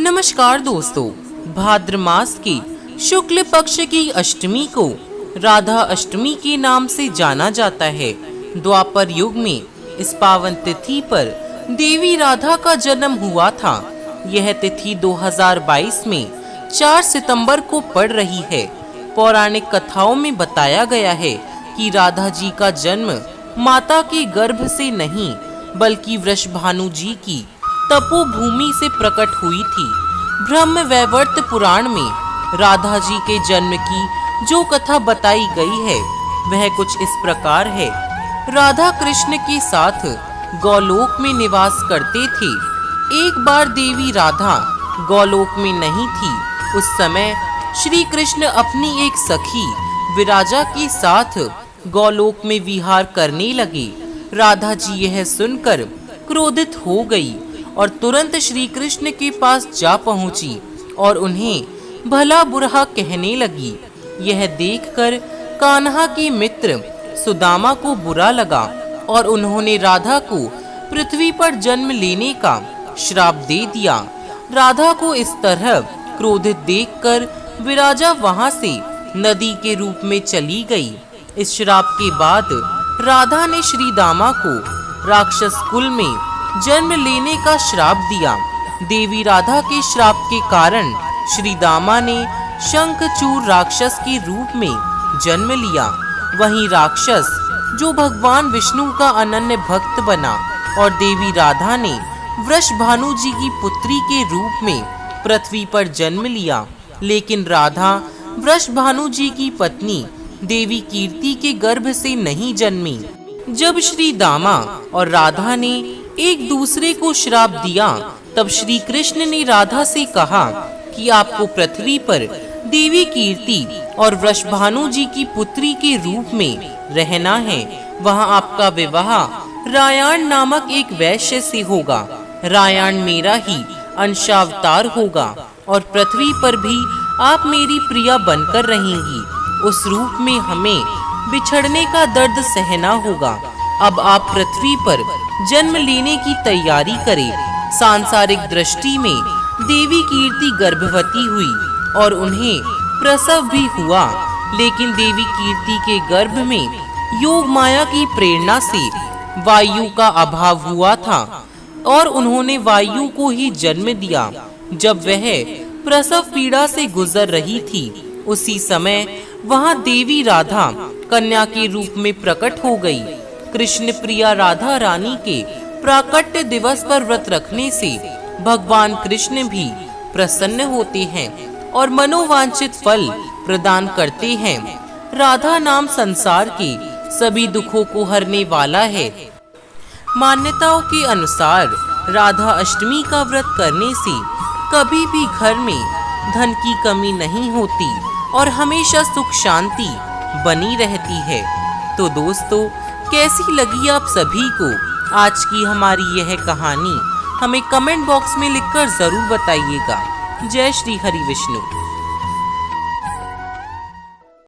नमस्कार दोस्तों, भाद्र मास की शुक्ल पक्ष की अष्टमी को राधा अष्टमी के नाम से जाना जाता है। द्वापर युग में इस पावन तिथि पर देवी राधा का जन्म हुआ था। यह तिथि 2022 में 4 सितंबर को पड़ रही है। पौराणिक कथाओं में बताया गया है कि राधा जी का जन्म माता के गर्भ से नहीं बल्कि वृषभानु जी की तपोभूमि से प्रकट हुई थी। ब्रह्म वैवर्त पुराण में राधा जी के जन्म की जो कथा बताई गई है वह कुछ इस प्रकार है। राधा कृष्ण के साथ गौलोक में निवास करते थे। एक बार देवी राधा गौलोक में नहीं थी। उस समय श्री कृष्ण अपनी एक सखी विराजा के साथ गौलोक में विहार करने लगे। राधा जी यह सुनकर क्रोधित हो गई और तुरंत श्री कृष्ण के पास जा पहुंची और उन्हें भला बुरा कहने लगी। यह देखकर कान्हा के मित्र सुदामा को बुरा लगा और उन्होंने राधा को पृथ्वी पर जन्म लेने का श्राप दे दिया। राधा को इस तरह क्रोधित देखकर विराजा वहां से नदी के रूप में चली गई। इस श्राप के बाद राधा ने श्री दामा को राक्षस कुल में जन्म लेने का श्राप दिया। देवी राधा के श्राप के कारण श्री दामा ने शंखचूर राक्षस के रूप में जन्म लिया। वहीं राक्षस जो भगवान विष्णु का अनन्य भक्त बना और देवी राधा ने वृषभानु जी की पुत्री के रूप में पृथ्वी पर जन्म लिया। लेकिन राधा वृषभानु जी की पत्नी देवी कीर्ति के गर्भ से नहीं जन्मी। जब श्री दामा और राधा ने एक दूसरे को श्राप दिया तब श्री कृष्ण ने राधा से कहा कि आपको पृथ्वी पर देवी कीर्ति और वृषभानु जी की पुत्री के रूप में रहना है। वहां आपका विवाह रायान नामक एक वैश्य से होगा। रायान मेरा ही अंशावतार होगा और पृथ्वी पर भी आप मेरी प्रिया बनकर रहेंगी। उस रूप में हमें बिछड़ने का दर्द सहना होगा। अब आप पृथ्वी पर जन्म लेने की तैयारी करें। सांसारिक दृष्टि में देवी कीर्ति गर्भवती हुई और उन्हें प्रसव भी हुआ। लेकिन देवी कीर्ति के गर्भ में योग माया की प्रेरणा से वायु का अभाव हुआ था और उन्होंने वायु को ही जन्म दिया। जब वह प्रसव पीड़ा से गुजर रही थी उसी समय वहां देवी राधा कन्या के रूप में प्रकट हो गई। कृष्ण प्रिया राधा रानी के प्राकट्य दिवस पर व्रत रखने से भगवान कृष्ण भी प्रसन्न होते हैं और मनोवांछित फल प्रदान करते हैं। राधा नाम संसार के सभी दुखों को हरने वाला है। मान्यताओं के अनुसार राधा अष्टमी का व्रत करने से कभी भी घर में धन की कमी नहीं होती और हमेशा सुख शांति बनी रहती है। तो दोस्तों, कैसी लगी आप सभी को आज की हमारी यह कहानी? हमें कमेंट बॉक्स में लिखकर जरूर बताइएगा। जय श्री हरि विष्णु।